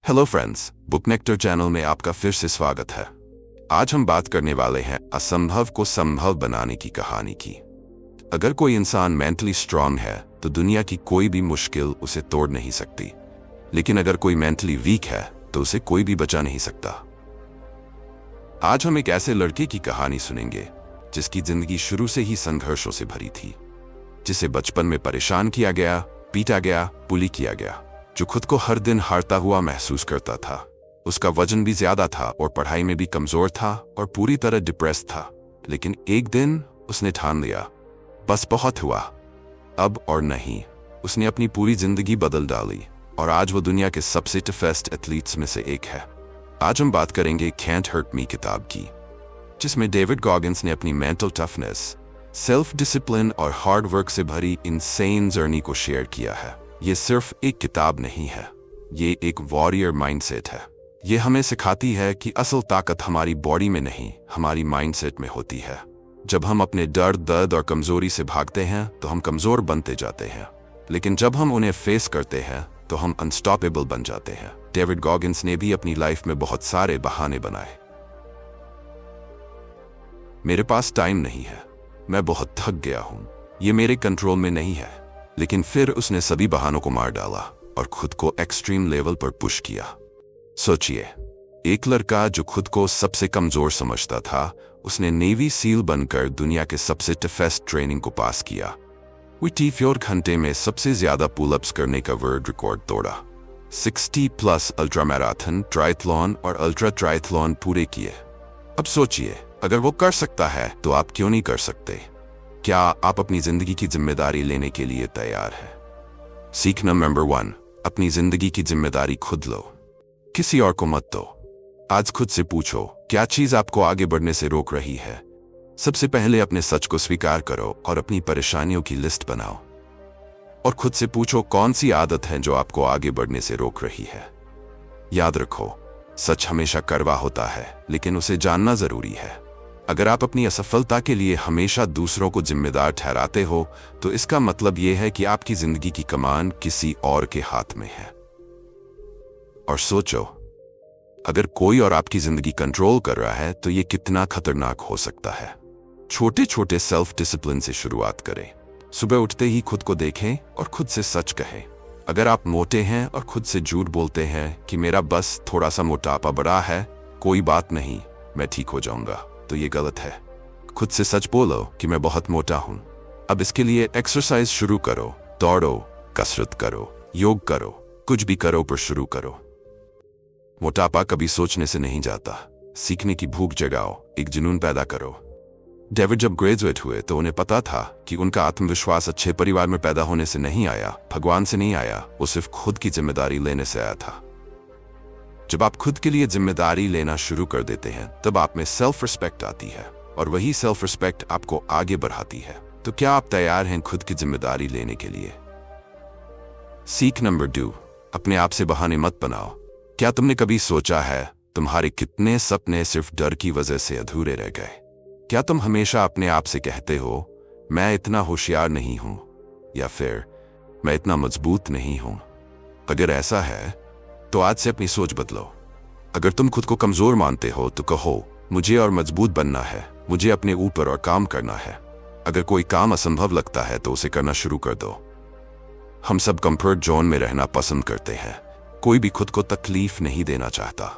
Hello friends, book nectar channel में आपका फिर से स्वागत है। आज हम बात करने वाले हैं असंभव को संभव बनाने की कहानी की। अगर कोई इंसान मेंटली स्ट्रांग है तो दुनिया की कोई भी मुश्किल उसे तोड़ नहीं सकती, लेकिन अगर कोई मेंटली वीक है तो उसे कोई भी बचा नहीं सकता। आज हम एक ऐसे लड़के की कहानी सुनेंगे जिसकी जिंदगी शुरू से ही संघर्षों से भरी थी, जिसे बचपन में परेशान किया गया, पीटा गया, बुली किया गया, जो खुद को हर दिन हारता हुआ महसूस करता था। उसका वजन भी ज्यादा था और पढ़ाई में भी कमजोर था और पूरी तरह डिप्रेस था। लेकिन एक दिन उसने ठान लिया, बस बहुत हुआ, अब और नहीं। उसने अपनी पूरी जिंदगी बदल डाली और आज वो दुनिया के सबसे टफेस्ट एथलीट्स में से एक है। आज हम बात करेंगे कैंट हर्ट मी किताब की, जिसमें डेविड गॉगिंस ने अपनी मेंटल टफनेस, सेल्फ डिसिप्लिन और हार्ड वर्क से भरी इनसेन जर्नी को शेयर किया है। ये सिर्फ एक किताब नहीं है, ये एक वॉरियर माइंडसेट है। ये हमें सिखाती है कि असल ताकत हमारी बॉडी में नहीं, हमारी माइंडसेट में होती है। जब हम अपने डर, दर्द और कमजोरी से भागते हैं तो हम कमजोर बनते जाते हैं, लेकिन जब हम उन्हें फेस करते हैं तो हम अनस्टॉपेबल बन जाते हैं। डेविड गॉगिंस ने भी अपनी लाइफ में बहुत सारे बहाने बनाए। मेरे पास टाइम नहीं है, मैं बहुत थक गया हूं, ये मेरे कंट्रोल में नहीं है। लेकिन फिर उसने सभी बहानों को मार डाला और खुद को एक्सट्रीम लेवल पर पुश किया। सोचिए, एक लड़का जो खुद को सबसे कमजोर समझता था, उसने नेवी सील बनकर दुनिया के सबसे टफेस्ट ट्रेनिंग को पास किया। 24 घंटे में सबसे ज्यादा पुलअप्स करने का वर्ल्ड रिकॉर्ड तोड़ा। 60+ अल्ट्रा मैराथन, ट्रायथलॉन और अल्ट्रा ट्रायथलॉन पूरे किए। अब सोचिए, अगर वो कर सकता है तो आप क्यों नहीं कर सकते? क्या आप अपनी जिंदगी की जिम्मेदारी लेने के लिए तैयार हैं? सीखना नंबर 1, अपनी जिंदगी की जिम्मेदारी खुद लो, किसी और को मत दो। आज खुद से पूछो, क्या चीज आपको आगे बढ़ने से रोक रही है? सबसे पहले अपने सच को स्वीकार करो और अपनी परेशानियों की लिस्ट बनाओ। और खुद से पूछो, कौन सी आदत है जो आपको आगे बढ़ने से रोक रही है? याद रखो, सच हमेशा कड़वा होता है, लेकिन उसे जानना जरूरी है। अगर आप अपनी असफलता के लिए हमेशा दूसरों को जिम्मेदार ठहराते हो तो इसका मतलब यह है कि आपकी जिंदगी की कमान किसी और के हाथ में है। और सोचो, अगर कोई और आपकी जिंदगी कंट्रोल कर रहा है तो यह कितना खतरनाक हो सकता है। छोटे छोटे सेल्फ डिसिप्लिन से शुरुआत करें। सुबह उठते ही खुद को देखें और खुद से सच कहें। अगर आप मोटे हैं और खुद से झूठ बोलते हैं कि मेरा बस थोड़ा सा मोटापा बढ़ा है, कोई बात नहीं, मैं ठीक हो जाऊंगा, तो ये गलत है। खुद से सच बोलो कि मैं बहुत मोटा हूं। अब इसके लिए एक्सरसाइज शुरू करो, दौड़ो, कसरत करो, योग करो, कुछ भी करो, पर शुरू करो। मोटापा कभी सोचने से नहीं जाता। सीखने की भूख जगाओ, एक जुनून पैदा करो। डेविड जब ग्रेजुएट हुए तो उन्हें पता था कि उनका आत्मविश्वास अच्छे परिवार में पैदा होने से नहीं आया, भगवान से नहीं आया, वो सिर्फ खुद की जिम्मेदारी लेने से आया था। जब आप खुद के लिए जिम्मेदारी लेना शुरू कर देते हैं तब आप में सेल्फ रिस्पेक्ट आती है और वही सेल्फ रिस्पेक्ट आपको आगे बढ़ाती है। तो क्या आप तैयार हैं खुद की जिम्मेदारी लेने के लिए? सीख नंबर 2, अपने आप से बहाने मत बनाओ। क्या तुमने कभी सोचा है तुम्हारे कितने सपने सिर्फ डर की वजह से अधूरे रह गए? क्या तुम हमेशा अपने आप से कहते हो, मैं इतना होशियार नहीं हूं, या फिर मैं इतना मजबूत नहीं हूं? अगर ऐसा है तो आज से अपनी सोच बदलो। अगर तुम खुद को कमजोर मानते हो तो कहो, मुझे और मजबूत बनना है, मुझे अपने ऊपर और काम करना है। अगर कोई काम असंभव लगता है तो उसे करना शुरू कर दो। हम सब कंफर्ट जोन में रहना पसंद करते हैं, कोई भी खुद को तकलीफ नहीं देना चाहता।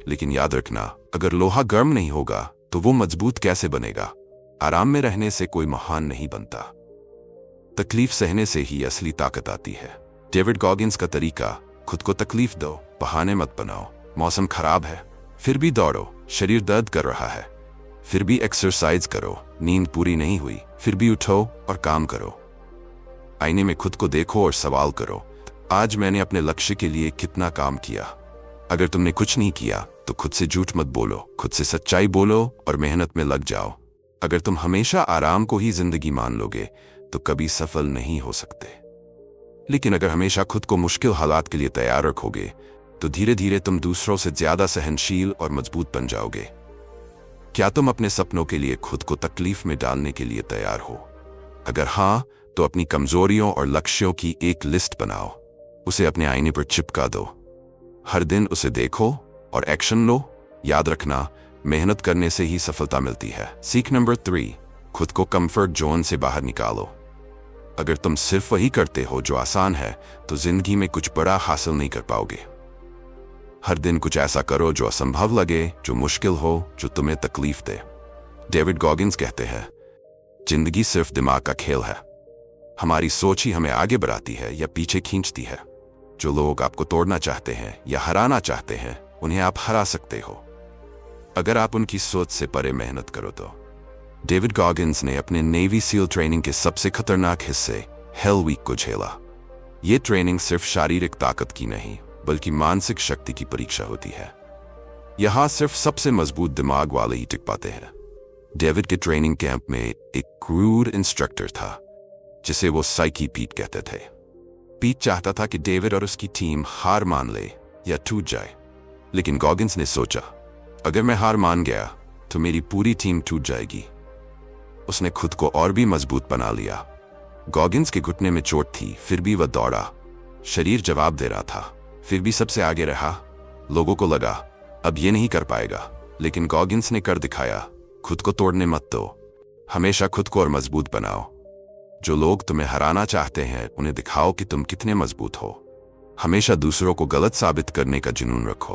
लेकिन याद रखना, अगर लोहा गर्म नहीं होगा तो वो मजबूत कैसे बनेगा? आराम में रहने से कोई महान नहीं बनता, तकलीफ सहने से ही असली ताकत आती है। डेविड गॉगिंस का तरीका, खुद को तकलीफ दो, बहाने मत बनाओ। मौसम खराब है फिर भी दौड़ो, शरीर दर्द कर रहा है फिर भी एक्सरसाइज करो, नींद पूरी नहीं हुई फिर भी उठो और काम करो। आईने में खुद को देखो और सवाल करो, आज मैंने अपने लक्ष्य के लिए कितना काम किया? अगर तुमने कुछ नहीं किया तो खुद से झूठ मत बोलो, खुद से सच्चाई बोलो और मेहनत में लग जाओ। अगर तुम हमेशा आराम को ही जिंदगी मान लोगे तो कभी सफल नहीं हो सकते। लेकिन अगर हमेशा खुद को मुश्किल हालात के लिए तैयार रखोगे तो धीरे धीरे तुम दूसरों से ज्यादा सहनशील और मजबूत बन जाओगे। क्या तुम अपने सपनों के लिए खुद को तकलीफ में डालने के लिए तैयार हो? अगर हाँ, तो अपनी कमजोरियों और लक्ष्यों की एक लिस्ट बनाओ, उसे अपने आईने पर चिपका दो। हर दिन उसे देखो और एक्शन लो। याद रखना, मेहनत करने से ही सफलता मिलती है। सीख नंबर 3, खुद को कंफर्ट जोन से बाहर निकालो। अगर तुम सिर्फ वही करते हो जो आसान है, तो जिंदगी में कुछ बड़ा हासिल नहीं कर पाओगे। हर दिन कुछ ऐसा करो जो असंभव लगे, जो मुश्किल हो, जो तुम्हें तकलीफ दे। डेविड गॉगिंस कहते हैं, जिंदगी सिर्फ दिमाग का खेल है। हमारी सोच ही हमें आगे बढ़ाती है या पीछे खींचती है। जो लोग आपको तोड़ना चाहते हैं या हराना चाहते हैं, उन्हें आप हरा सकते हो अगर आप उनकी सोच से परे मेहनत करो तो। डेविड गॉगिंस ने अपने नेवी सील ट्रेनिंग के सबसे खतरनाक हिस्से हेल वीक को झेला। ये ट्रेनिंग सिर्फ शारीरिक ताकत की नहीं, बल्कि मानसिक शक्ति की परीक्षा होती है। यहां सिर्फ सबसे मजबूत दिमाग वाले ही टिक पाते हैं। डेविड के ट्रेनिंग कैंप में एक क्रूर इंस्ट्रक्टर था, जिसे वो साइकी पीट कहते थे। पीट चाहता था कि डेविड और उसकी टीम हार मान ले या टूट जाए, लेकिन गॉगिंस ने सोचा, अगर मैं हार मान गया तो मेरी पूरी टीम टूट जाएगी। उसने खुद को और भी मजबूत बना लिया। गॉगिंस के घुटने में चोट थी, फिर भी वह दौड़ा। शरीर जवाब दे रहा था, फिर भी सबसे आगे रहा। लोगों को लगा अब ये नहीं कर पाएगा, लेकिन गॉगिंस ने कर दिखाया। खुद को तोड़ने मत दो, हमेशा खुद को और मजबूत बनाओ। जो लोग तुम्हें हराना चाहते हैं, उन्हें दिखाओ कि तुम कितने मजबूत हो। हमेशा दूसरों को गलत साबित करने का जुनून रखो।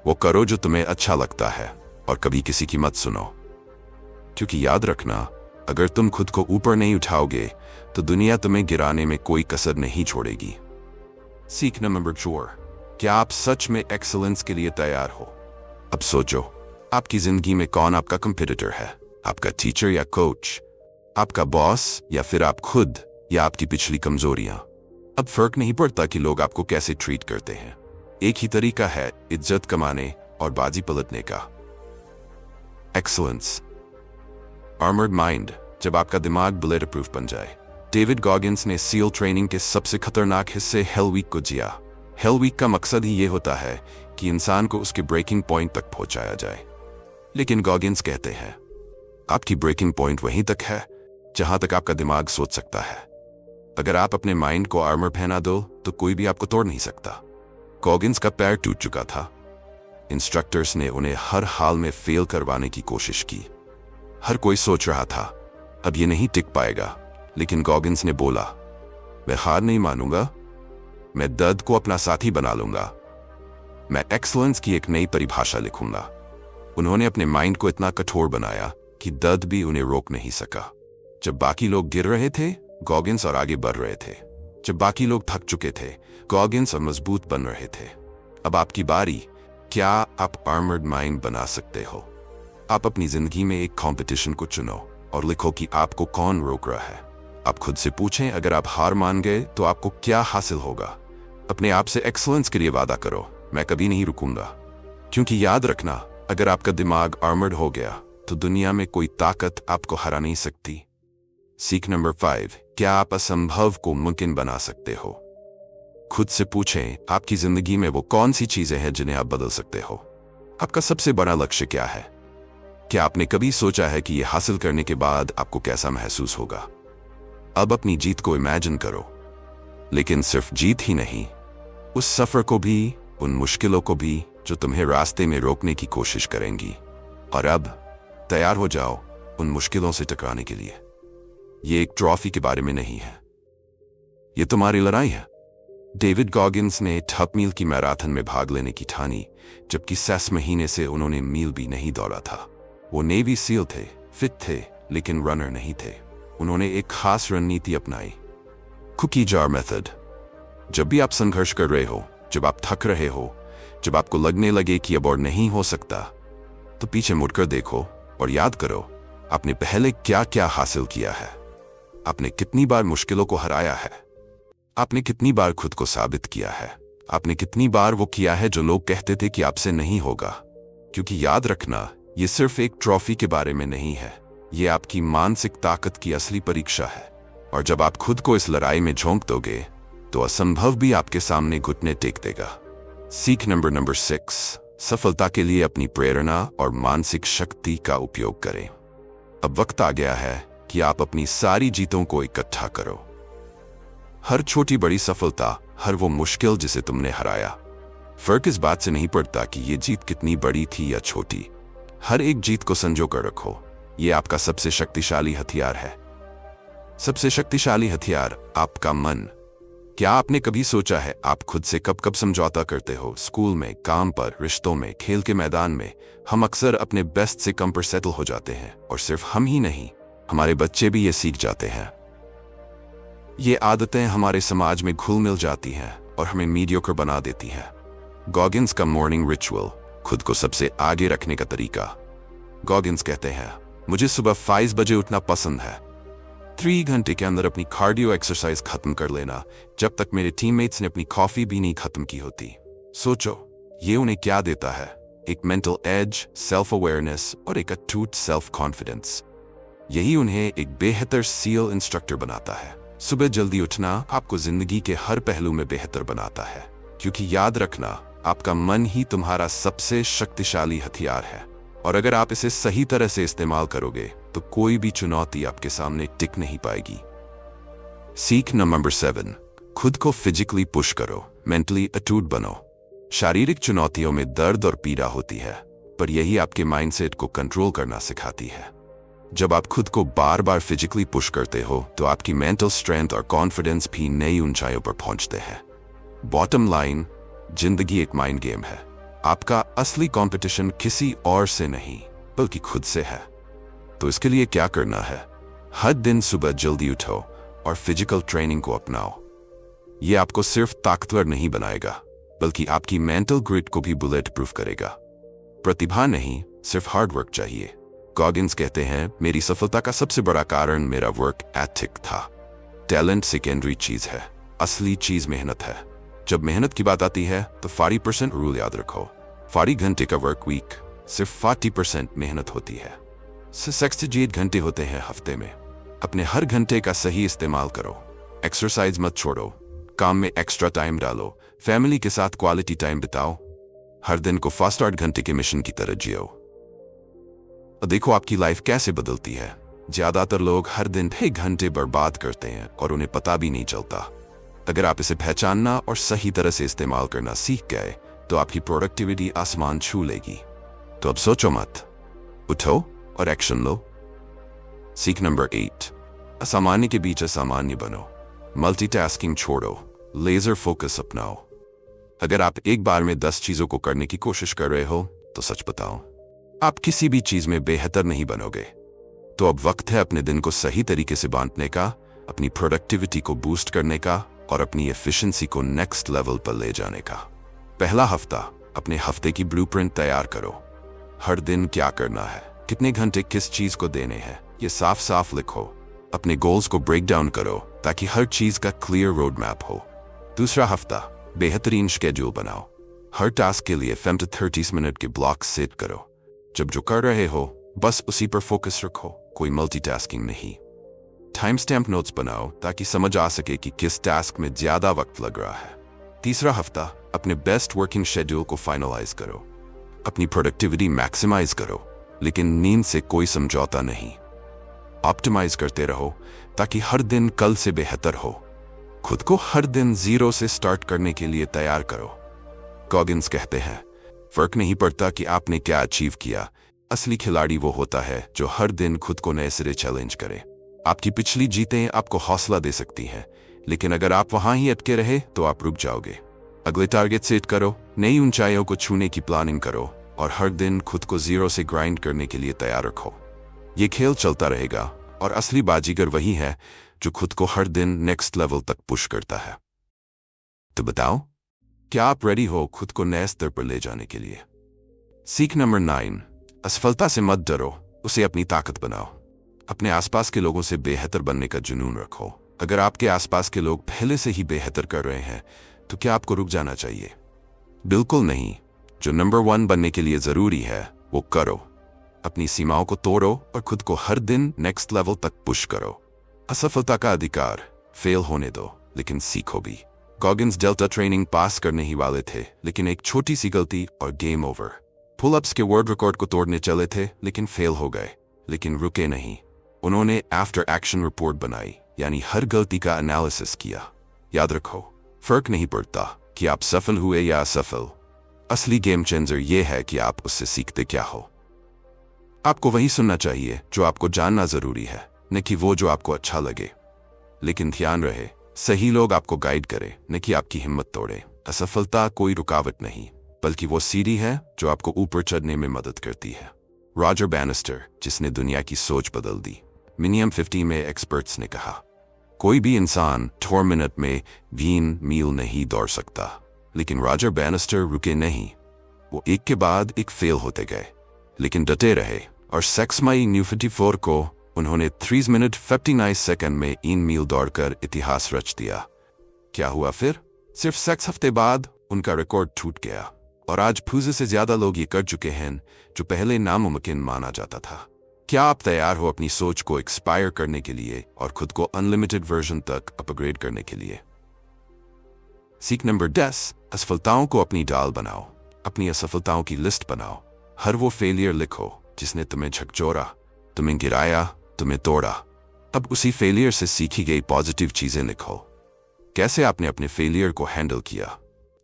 वो करो जो तुम्हें अच्छा लगता है और कभी किसी की मत सुनो, क्योंकि याद रखना, अगर तुम खुद को ऊपर नहीं उठाओगे तो दुनिया तुम्हें गिराने में कोई कसर नहीं छोड़ेगी। सीख नंबर 4, क्या आप सच में एक्सीलेंस के लिए तैयार हो? अब सोचो, आपकी जिंदगी में कौन आपका कंपीटिटर है? आपका टीचर या कोच, आपका बॉस, या फिर आप खुद, या आपकी पिछली कमजोरियां? अब फर्क नहीं पड़ता कि लोग आपको कैसे ट्रीट करते हैं। एक ही तरीका है इज्जत कमाने और बाजी पलटने का। एक्सीलेंस। आर्मर्ड माइंड, जब आपका दिमाग बुलेट प्रूफ बन जाए। डेविड गॉगिंस ने सील ट्रेनिंग के सबसे खतरनाक हिस्से हेल वीक को जिया। हेल वीक का मकसद ही ये होता है कि इंसान को उसके ब्रेकिंग पॉइंट तक पहुंचाया जाए। लेकिन गॉगिंस कहते हैं, आपकी ब्रेकिंग पॉइंट वहीं तक है जहां तक आपका दिमाग सोच सकता है। अगर आप अपने माइंड को आर्मर पहना दो तो कोई भी आपको तोड़ नहीं सकता। गॉगिंस का पैर टूट चुका था। इंस्ट्रक्टर्स ने उन्हें हर हाल में फेल करवाने की कोशिश की। हर कोई सोच रहा था अब ये नहीं टिक पाएगा, लेकिन गॉगिंस ने बोला, मैं हार नहीं मानूंगा, मैं दर्द को अपना साथी बना लूंगा, मैं एक्सीलेंस की एक नई परिभाषा लिखूंगा। उन्होंने अपने माइंड को इतना कठोर बनाया कि दर्द भी उन्हें रोक नहीं सका। जब बाकी लोग गिर रहे थे, गॉगिंस और आगे बढ़ रहे थे। जब बाकी लोग थक चुके थे, गॉगिंस और मजबूत बन रहे थे। अब आपकी बारी। क्या आप आर्मर्ड माइंड बना सकते हो? आप अपनी जिंदगी में एक कंपटीशन को चुनो और लिखो कि आपको कौन रोक रहा है। आप खुद से पूछें, अगर आप हार मान गए तो आपको क्या हासिल होगा? अपने आप से एक्सीलेंस के लिए वादा करो, मैं कभी नहीं रुकूंगा। क्योंकि याद रखना, अगर आपका दिमाग आर्मर्ड हो गया तो दुनिया में कोई ताकत आपको हरा नहीं सकती। सीख नंबर 5, क्या आप असंभव को मुमकिन बना सकते हो? खुद से पूछें, आपकी जिंदगी में वो कौन सी चीजें हैं जिन्हें आप बदल सकते हो? आपका सबसे बड़ा लक्ष्य क्या है? क्या आपने कभी सोचा है कि ये हासिल करने के बाद आपको कैसा महसूस होगा? अब अपनी जीत को इमेजिन करो, लेकिन सिर्फ जीत ही नहीं, उस सफर को भी, उन मुश्किलों को भी जो तुम्हें रास्ते में रोकने की कोशिश करेंगी। और अब तैयार हो जाओ उन मुश्किलों से टकराने के लिए। ये एक ट्रॉफी के बारे में नहीं है, ये तुम्हारी लड़ाई है। डेविड गॉगिंस ने 8 मील की मैराथन में भाग लेने की ठानी, जबकि 6 महीने से उन्होंने मील भी नहीं दौड़ा था। वो नेवी सील थे, फिट थे, लेकिन रनर नहीं थे। उन्होंने एक खास रणनीति अपनाई, कुकी जार मेथड। जब भी आप संघर्ष कर रहे हो, जब आप थक रहे हो, जब आपको लगने लगे कि अब और नहीं हो सकता, तो पीछे मुड़कर देखो और याद करो आपने पहले क्या क्या हासिल किया है। आपने कितनी बार मुश्किलों को हराया है, आपने कितनी बार खुद को साबित किया है, आपने कितनी बार वो किया है जो लोग कहते थे कि आपसे नहीं होगा। क्योंकि याद रखना, ये सिर्फ एक ट्रॉफी के बारे में नहीं है, ये आपकी मानसिक ताकत की असली परीक्षा है। और जब आप खुद को इस लड़ाई में झोंक दोगे तो असंभव भी आपके सामने घुटने टेक देगा। सीख नंबर 6, सफलता के लिए अपनी प्रेरणा और मानसिक शक्ति का उपयोग करें। अब वक्त आ गया है कि आप अपनी सारी जीतों को इकट्ठा करो। हर छोटी बड़ी सफलता, हर वो मुश्किल जिसे तुमने हराया, फर्क इस बात से नहीं पड़ता कि ये जीत कितनी बड़ी थी या छोटी। हर एक जीत को संजो कर रखो। ये आपका सबसे शक्तिशाली हथियार है। सबसे शक्तिशाली हथियार आपका मन। क्या आपने कभी सोचा है आप खुद से कब कब समझौता करते हो? स्कूल में, काम पर, रिश्तों में, खेल के मैदान में हम अक्सर अपने बेस्ट से कम पर सेटल हो जाते हैं। और सिर्फ हम ही नहीं, हमारे बच्चे भी ये सीख जाते हैं। ये आदतें हमारे समाज में घुल मिल जाती हैं और हमें मीडियोकर बना देती हैं। गॉगिन्स का मॉर्निंग रिचुअल, खुद को सबसे आगे रखने का तरीका। गॉगिन्स कहते हैं, मुझे सुबह 5 बजे उठना पसंद है। 3 घंटे के अंदर अपनी कार्डियो एक्सरसाइज खत्म कर लेना, जब तक मेरे टीममेट्स ने अपनी कॉफी भी नहीं खत्म की होती। सोचो, ये उन्हें क्या देता है? एक मेंटल एज, सेल्फ अवेयरनेस और एक अटूट सेल्फ कॉन्फिडेंस। यही उन्हें एक बेहतर सील इंस्ट्रक्टर बनाता है। सुबह जल्दी उठना आपको जिंदगी के हर पहलू में बेहतर बनाता है, क्योंकि याद रखना, आपका मन ही तुम्हारा सबसे शक्तिशाली हथियार है। और अगर आप इसे सही तरह से इस्तेमाल करोगे तो कोई भी चुनौती आपके सामने टिक नहीं पाएगी। सीख नंबर 7, खुद को फिजिकली पुश करो, मेंटली अटूट बनो। शारीरिक चुनौतियों में दर्द और पीड़ा होती है, पर यही आपके माइंडसेट को कंट्रोल करना सिखाती है। जब आप खुद को बार बार फिजिकली पुश करते हो तो आपकी मेंटल स्ट्रेंथ और कॉन्फिडेंस भी नई ऊंचाइयों पर पहुंचते हैं। बॉटम लाइन, जिंदगी एक माइंड गेम है। आपका असली कंपटीशन किसी और से नहीं बल्कि खुद से है। तो इसके लिए क्या करना है? हर दिन सुबह जल्दी उठो और फिजिकल ट्रेनिंग को अपनाओ। ये आपको सिर्फ ताकतवर नहीं बनाएगा, बल्कि आपकी मेंटल ग्रिड को भी बुलेट प्रूफ करेगा। प्रतिभा नहीं, सिर्फ हार्ड वर्क चाहिए। गॉगिन्स कहते हैं, मेरी सफलता का सबसे बड़ा कारण मेरा वर्क एथिक था। टैलेंट सेकेंडरी चीज है, असली चीज मेहनत है। जब मेहनत की बात आती है तो 40% रूल याद रखो। 40 घंटे का वर्क वीक, सिर्फ 40% मेहनत होती है। 68 घंटे होते हैं हफ्ते में। अपने हर घंटे का सही इस्तेमाल करो। एक्सरसाइज मत छोड़ो, काम में एक्स्ट्रा टाइम डालो, फैमिली के साथ क्वालिटी टाइम बिताओ। हर दिन को फास्ट 8 घंटे के मिशन की तरह जियो। देखो आपकी लाइफ कैसे बदलती है। ज्यादातर लोग हर दिन 6 घंटे बर्बाद करते हैं और उन्हें पता भी नहीं चलता। अगर आप इसे पहचानना और सही तरह से इस्तेमाल करना सीख गए तो आपकी प्रोडक्टिविटी आसमान छू लेगी। तो अब सोचो मत, उठो और एक्शन लो। सीख नंबर 8, असामान्य के बीच असामान्य बनो। मल्टीटास्किंग छोड़ो, लेजर फोकस अपनाओ। अगर आप एक बार में 10 चीजों को करने की कोशिश कर रहे हो तो सच बताओ, आप किसी भी चीज में बेहतर नहीं बनोगे। तो अब वक्त है अपने दिन को सही तरीके से बांटने का, अपनी प्रोडक्टिविटी को बूस्ट करने का और अपनी एफिशिएंसी को नेक्स्ट लेवल पर ले जाने का। पहला हफ्ता, अपने हफ्ते की ब्लूप्रिंट तैयार करो। हर दिन क्या करना है, कितने घंटे किस चीज को देने हैं, ये साफ साफ लिखो। अपने गोल्स को ब्रेक डाउन करो ताकि हर चीज का क्लियर रोड मैप हो। दूसरा हफ्ता, बेहतरीन शेड्यूल बनाओ। हर टास्क के लिए 5 से 30 मिनट के ब्लॉक सेट करो। जब जो कर रहे हो बस उसी पर फोकस रखो, कोई मल्टीटास्किंग नहीं। टाइम स्टैम्प नोट्स बनाओ ताकि समझ आ सके कि किस टास्क में ज्यादा वक्त लग रहा है। तीसरा हफ्ता, अपने बेस्ट वर्किंग शेड्यूल को फाइनलाइज करो। अपनी प्रोडक्टिविटी मैक्सिमाइज करो, लेकिन नींद से कोई समझौता नहीं। ऑप्टिमाइज करते रहो ताकि हर दिन कल से बेहतर हो। खुद को हर दिन 0 से स्टार्ट करने के लिए तैयार करो। गॉगिन्स कहते हैं, फर्क नहीं पड़ता कि आपने क्या अचीव किया, असली खिलाड़ी वो होता है जो हर दिन खुद को नए सिरे चैलेंज करे। आपकी पिछली जीतें आपको हौसला दे सकती हैं, लेकिन अगर आप वहां ही अटके रहे तो आप रुक जाओगे। अगले टारगेट सेट करो, नई ऊंचाइयों को छूने की प्लानिंग करो और हर दिन खुद को 0 से ग्राइंड करने के लिए तैयार रखो। ये खेल चलता रहेगा और असली बाजीगर वही है जो खुद को हर दिन नेक्स्ट लेवल तक पुश करता है। तो बताओ, क्या आप रेडी हो खुद को नए स्तर पर ले जाने के लिए? सीख नंबर 9, असफलता से मत डरो, उसे अपनी ताकत बनाओ। अपने आसपास के लोगों से बेहतर बनने का जुनून रखो। अगर आपके आसपास के लोग पहले से ही बेहतर कर रहे हैं तो क्या आपको रुक जाना चाहिए? बिल्कुल नहीं। जो नंबर 1 बनने के लिए जरूरी है वो करो। अपनी सीमाओं को तोड़ो और खुद को हर दिन नेक्स्ट लेवल तक पुश करो। असफलता का अधिकार, फेल होने दो लेकिन सीखो भी। गॉगिन्स डेल्टा ट्रेनिंग पास करने ही वाले थे, लेकिन एक छोटी सी गलती और गेम ओवर। पुल अप्स के वर्ल्ड रिकॉर्ड को तोड़ने चले थे लेकिन फेल हो गए, लेकिन रुके नहीं। उन्होंने आफ्टर एक्शन रिपोर्ट बनाई, यानी हर गलती का एनालिसिस किया। याद रखो, फर्क नहीं पड़ता कि आप सफल हुए या असफल, असली गेम चेंजर ये है कि आप उससे सीखते क्या हो। आपको वही सुनना चाहिए जो आपको जानना जरूरी है, न कि वो जो आपको अच्छा लगे। लेकिन ध्यान रहे, सही लोग आपको गाइड करें, न कि आपकी हिम्मत तोड़े। असफलता कोई रुकावट नहीं, बल्कि वो सीढ़ी है जो आपको ऊपर चढ़ने में मदद करती है। रॉजर बैनिस्टर, जिसने दुनिया की सोच बदल दी। मिनिमम 50 में एक्सपर्ट्स ने कहा, कोई भी इंसान 4 मिनट में 3 मील नहीं दौड़ सकता, लेकिन रॉजर बैनिस्टर रुके नहीं। वो एक के बाद एक फेल होते गए, लेकिन डटे रहे, और 6 मई न्यू 54 को उन्होंने 3 मिनट 59 सेकंड में 3 मील दौड़कर इतिहास रच दिया। क्या हुआ फिर? सिर्फ 6 हफ्ते बाद उनका रिकॉर्ड टूट गया, और आज फूजे से ज्यादा लोग ये कर चुके हैं जो पहले नामुमकिन माना जाता था। क्या आप तैयार हो अपनी सोच को एक्सपायर करने के लिए और खुद को अनलिमिटेड वर्जन तक अपग्रेड करने के लिए? सीख नंबर 10, असफलताओं को अपनी डाल बनाओ। अपनी असफलताओं की लिस्ट बनाओ। हर वो फेलियर लिखो जिसने तुम्हें झकझोरा, तुम्हें गिराया, तुम्हें तोड़ा। अब उसी फेलियर से सीखी गई पॉजिटिव चीजें लिखो। कैसे आपने अपने फेलियर को हैंडल किया?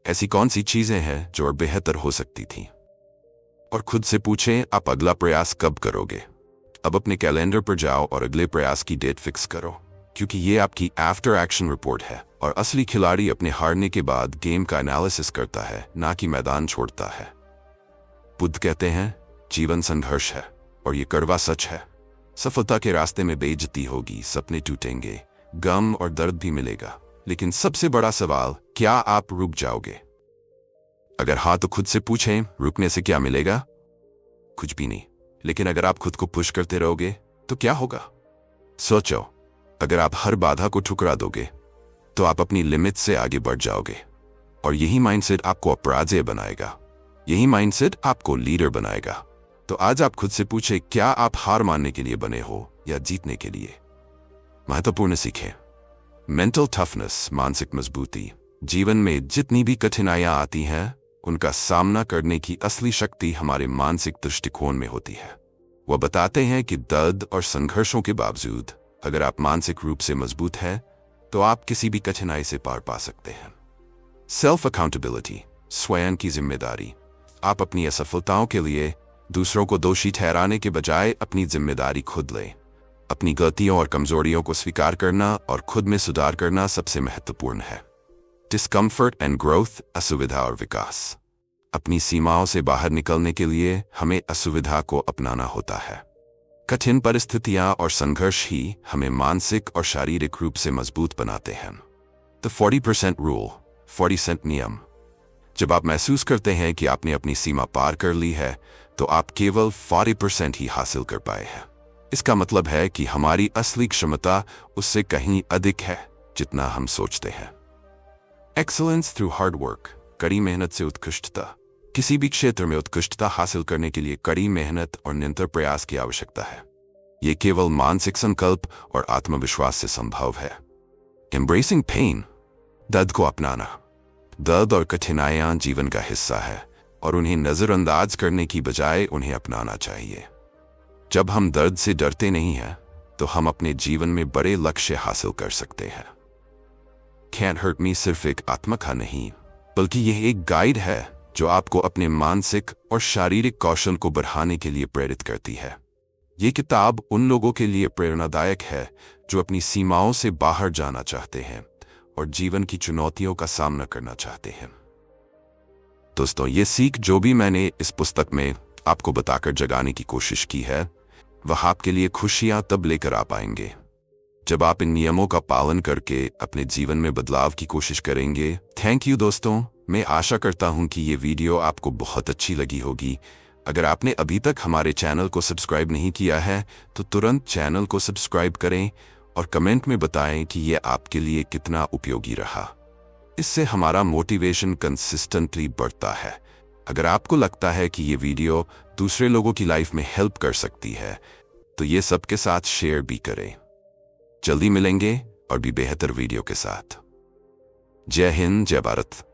ऐसी कौन सी चीजें हैं जो और बेहतर हो सकती थीं? और खुद से पूछें, आप अगला प्रयास कब करोगे? अब अपने कैलेंडर पर जाओ और अगले प्रयास की डेट फिक्स करो, क्योंकि ये आपकी आफ्टर एक्शन रिपोर्ट है। और असली खिलाड़ी अपने हारने के बाद गेम का एनालिसिस करता है, ना कि मैदान छोड़ता है। बुद्ध कहते हैं, जीवन संघर्ष है, और ये कड़वा सच है। सफलता के रास्ते में बेइज्जती होगी, सपने टूटेंगे, गम और दर्द भी मिलेगा, लेकिन सबसे बड़ा सवाल, क्या आप रुक जाओगे? अगर हाँ, तो खुद से पूछें, रुकने से क्या मिलेगा? कुछ भी नहीं। लेकिन अगर आप खुद को पुश करते रहोगे तो क्या होगा? सोचो, अगर आप हर बाधा को ठुकरा दोगे तो आप अपनी लिमिट से आगे बढ़ जाओगे, और यही माइंडसेट आपको अपराजेय बनाएगा। यही माइंडसेट आपको लीडर बनाएगा। तो आज आप खुद से पूछे, क्या आप हार मानने के लिए बने हो या जीतने के लिए? महत्वपूर्ण सीखें। मेंटल टफनेस, मानसिक मजबूती। जीवन में जितनी भी कठिनाइयां आती हैं, उनका सामना करने की असली शक्ति हमारे मानसिक दृष्टिकोण में होती है। वह बताते हैं कि दर्द और संघर्षों के बावजूद अगर आप मानसिक रूप से मजबूत हैं, तो आप किसी भी कठिनाई से पार पा सकते हैं। सेल्फ अकाउंटेबिलिटी, स्वयं की जिम्मेदारी। आप अपनी असफलताओं के लिए दूसरों को दोषी ठहराने के बजाय अपनी जिम्मेदारी खुद लें। अपनी गलतियों और कमजोरियों को स्वीकार करना और खुद में सुधार करना सबसे महत्वपूर्ण है। डिस्कम्फर्ट एंड ग्रोथ, असुविधा और विकास। अपनी सीमाओं से बाहर निकलने के लिए हमें असुविधा को अपनाना होता है। कठिन परिस्थितियां और संघर्ष ही हमें मानसिक और शारीरिक रूप से मजबूत बनाते हैं। द 40% रूल, 40% नियम। जब आप महसूस करते हैं कि आपने अपनी सीमा पार कर ली है, तो आप केवल 40% ही हासिल कर पाए हैं। इसका मतलब है कि हमारी असली क्षमता उससे कहीं अधिक है जितना हम सोचते हैं। एक्सीलेंस थ्रू हार्ड वर्क, कड़ी मेहनत से उत्कृष्टता। किसी भी क्षेत्र में उत्कृष्टता हासिल करने के लिए कड़ी मेहनत और निरंतर प्रयास की आवश्यकता है। ये केवल मानसिक संकल्प और आत्मविश्वास से संभव है। एम्ब्रेसिंग पेन, दर्द को अपनाना। दर्द और कठिनाइयां जीवन का हिस्सा है, और उन्हें नजरअंदाज करने की बजाय उन्हें अपनाना चाहिए। जब हम दर्द से डरते नहीं हैं, तो हम अपने जीवन में बड़े लक्ष्य हासिल कर सकते हैं। Can't Hurt Me सिर्फ एक आत्मकथा नहीं, बल्कि यह एक गाइड है जो आपको अपने मानसिक और शारीरिक कौशल को बढ़ाने के लिए प्रेरित करती है। ये किताब उन लोगों के लिए प्रेरणादायक है जो अपनी सीमाओं से बाहर जाना चाहते हैं और जीवन की चुनौतियों का सामना करना चाहते हैं। दोस्तों, ये सीख जो भी मैंने इस पुस्तक में आपको बताकर जगाने की कोशिश की है, वह आपके लिए खुशियां तब लेकर आ पाएंगे जब आप इन नियमों का पालन करके अपने जीवन में बदलाव की कोशिश करेंगे। थैंक यू दोस्तों, मैं आशा करता हूं कि ये वीडियो आपको बहुत अच्छी लगी होगी। अगर आपने अभी तक हमारे चैनल को सब्सक्राइब नहीं किया है, तो तुरंत चैनल को सब्सक्राइब करें और कमेंट में बताएं कि ये आपके लिए कितना उपयोगी रहा। इससे हमारा मोटिवेशन कंसिस्टेंटली बढ़ता है। अगर आपको लगता है कि ये वीडियो दूसरे लोगों की लाइफ में हेल्प कर सकती है, तो ये सबके साथ शेयर भी करें। जल्दी मिलेंगे और भी बेहतर वीडियो के साथ। जय हिंद, जय भारत।